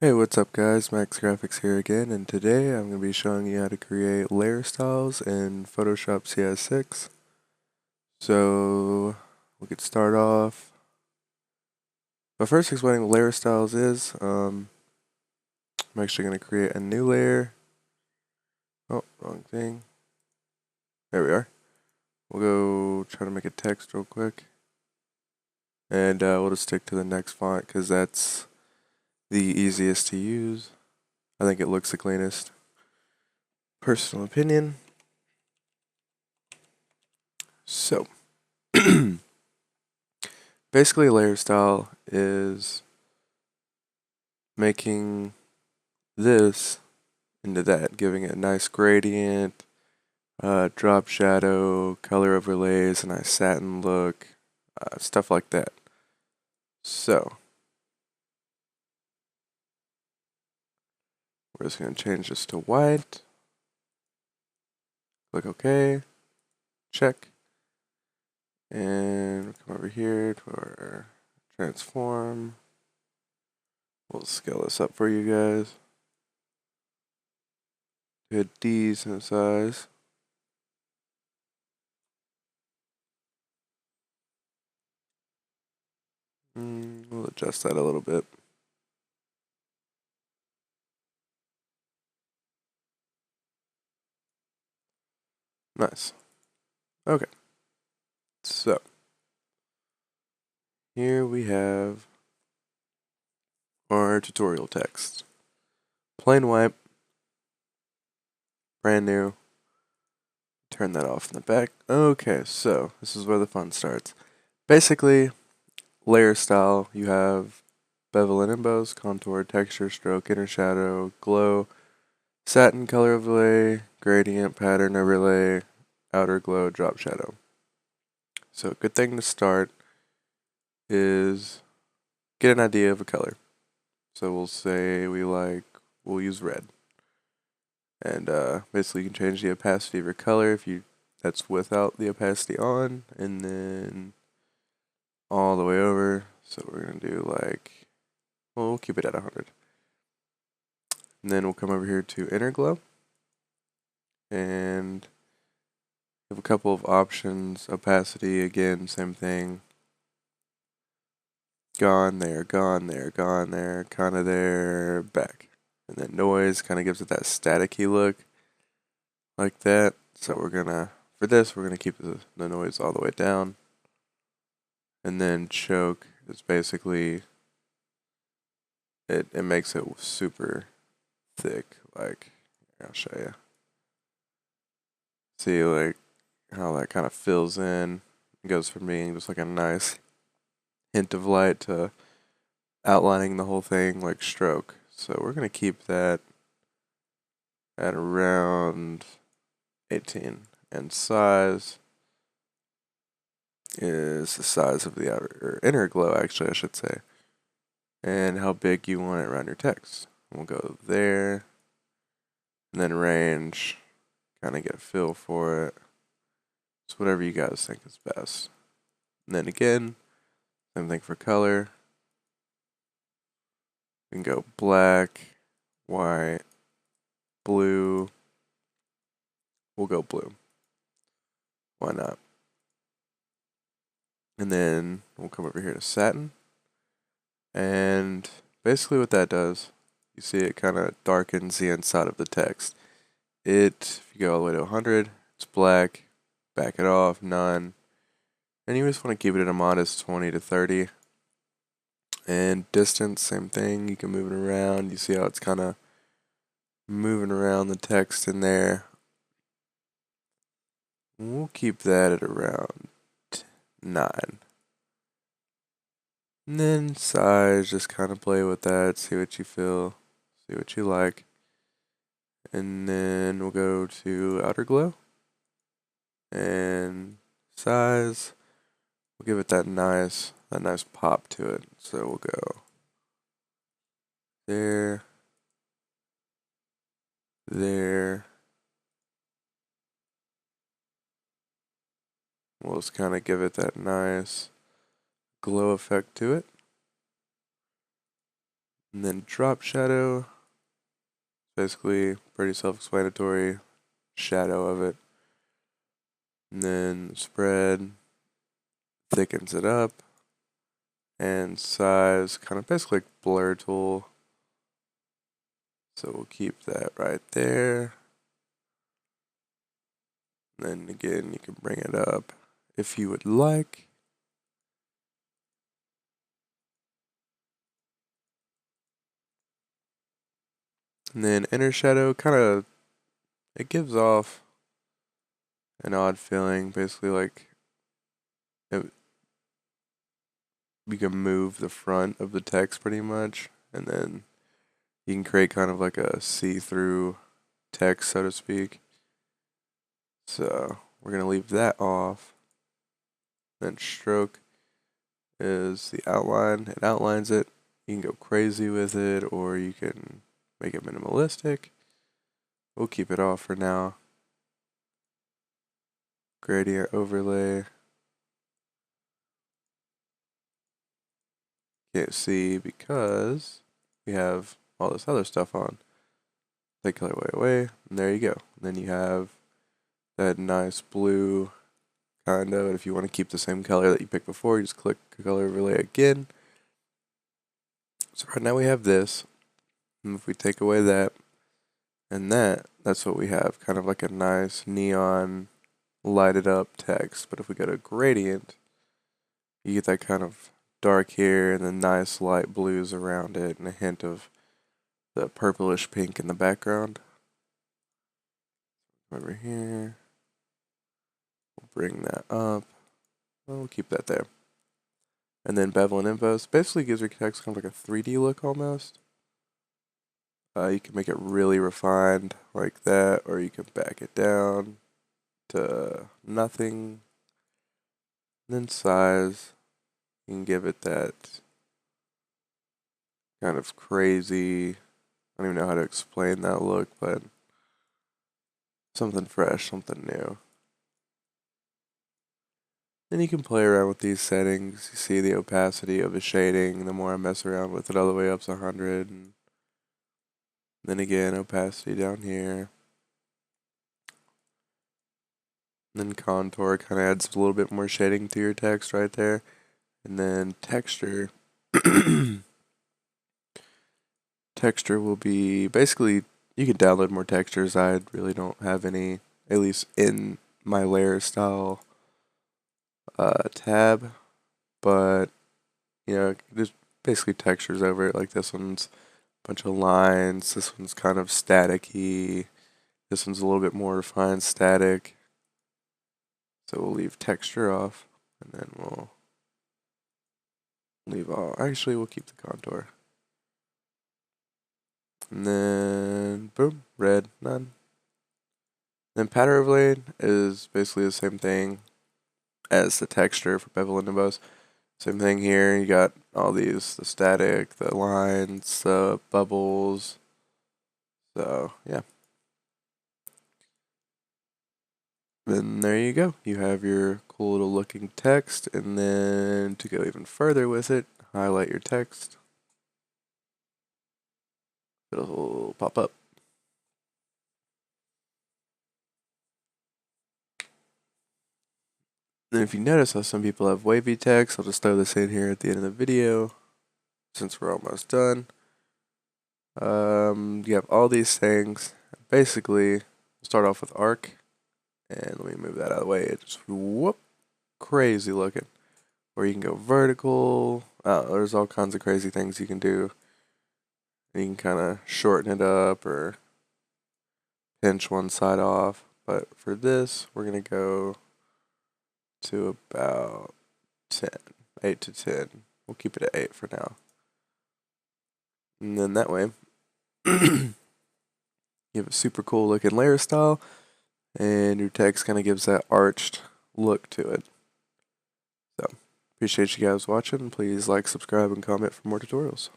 Hey, what's up guys? Max Graphics here again, and today I'm going to be showing you how to create layer styles in Photoshop CS6. So, we could start off by first explaining what layer styles is. I'm actually going to create a new layer. Oh, wrong thing. There we are. We'll go try to make a text real quick. And we'll just stick to the next font because that's the easiest to use. I think it looks the cleanest. Personal opinion. So, basically, a layer style is making this into that, giving it a nice gradient, drop shadow, color overlays, a nice satin look, stuff like that. So, we're just going to change this to white. Click OK. Check. And we'll come over here to our transform. We'll scale this up for you guys. Hit decent size. We'll adjust that a little bit. Nice. Okay. So, here we have our tutorial text. Plain white. Brand new. Turn that off in the back. Okay, so this is where the fun starts. Basically, layer style, you have bevel and emboss, contour, texture, stroke, inner shadow, glow, satin color overlay, gradient, pattern overlay, outer glow, drop shadow. So a good thing to start is get an idea of a color. So we'll say we'll use red. And basically you can change the opacity of your color if that's without the opacity on, and then all the way over. So we're gonna do we'll keep it at 100. And then we'll come over here to inner glow, and we have a couple of options. Opacity, again, same thing. Gone there, gone there, gone there, kind of there, back. And then noise kind of gives it that staticky look, like that. So for this, we're gonna keep the noise all the way down. And then choke is basically, it makes it super thick. Like, I'll show you. See how that kind of fills in. It goes from being just like a nice hint of light to outlining the whole thing like stroke. So we're gonna keep that at around 18. And size is the size of the outer or inner glow, actually, I should say. And how big you want it around your text. We'll go there. And then range, kind of get a feel for it. It's whatever you guys think is best. And then again, same thing for color. We can go black, white, blue. We'll go blue. Why not? And then we'll come over here to satin. And basically what that does, you see it kind of darkens the inside of the text. If you go all the way to 100, it's black. Back it off, none. And you just want to keep it at a modest 20 to 30. And distance, same thing. You can move it around. You see how it's kind of moving around the text in there. We'll keep that at around 9. And then size, just kind of play with that, see what you feel, see what you like. And then we'll go to outer glow. And size, we'll give it that nice pop to it. So we'll go there, there. We'll just kind of give it that nice glow effect to it. And then drop shadow, basically pretty self-explanatory, shadow of it. And then spread, thickens it up. And size, kind of basically like blur tool. So we'll keep that right there. And then again, you can bring it up if you would like. And then inner shadow, kind of, it gives off an odd feeling, basically like you can move the front of the text pretty much, and then you can create kind of like a see-through text, so to speak. So we're gonna leave that off. Then stroke is the outline. It outlines it. You can go crazy with it, or you can make it minimalistic. We'll keep it off for now. Gradient overlay. Can't see because we have all this other stuff on. Take color away, and there you go. And then you have that nice blue kind of. If you want to keep the same color that you picked before, you just click color overlay again. So right now we have this, and if we take away that and that's what we have, kind of like a nice neon lighted up text. But if we go to gradient, you get that kind of dark here and then nice light blues around it and a hint of the purplish pink in the background. Over here, we'll bring that up. We'll keep that there. And then bevel and emboss basically gives your text kind of like a 3D look almost. You can make it really refined like that, or you can back it down to nothing. And then size, you can give it that kind of crazy, I don't even know how to explain that look, but something fresh, something new. Then you can play around with these settings. You see the opacity of the shading. The more I mess around with it, all the way up to 100. And then again, opacity down here. And then contour kind of adds a little bit more shading to your text right there. And then texture. Texture will be basically, you can download more textures. I really don't have any, at least in my layer style tab, but you know, there's basically textures over it. Like this one's a bunch of lines, this one's kind of staticky, this one's a little bit more refined static. So we'll leave texture off, and then we'll leave all, actually we'll keep the contour. And then boom, red, none. Then pattern overlay is basically the same thing as the texture for bevel and emboss. Same thing here, you got all these, the static, the lines, the bubbles. So, yeah. Then there you go. You have your cool little looking text, and then to go even further with it, highlight your text. It'll pop up. Then if you notice how some people have wavy text, I'll just throw this in here at the end of the video since we're almost done. You have all these things. Basically, start off with arc, and let me move that out of the way. It just whoop, crazy looking. Or you can go vertical. There's all kinds of crazy things you can do. And you can kind of shorten it up or pinch one side off. But for this, we're gonna go to about 10, 8 to 10. We'll keep it at 8 for now. And then that way, you have a super cool looking layer style, and your text kind of gives that arched look to it. So, appreciate you guys watching. Please like, subscribe, and comment for more tutorials.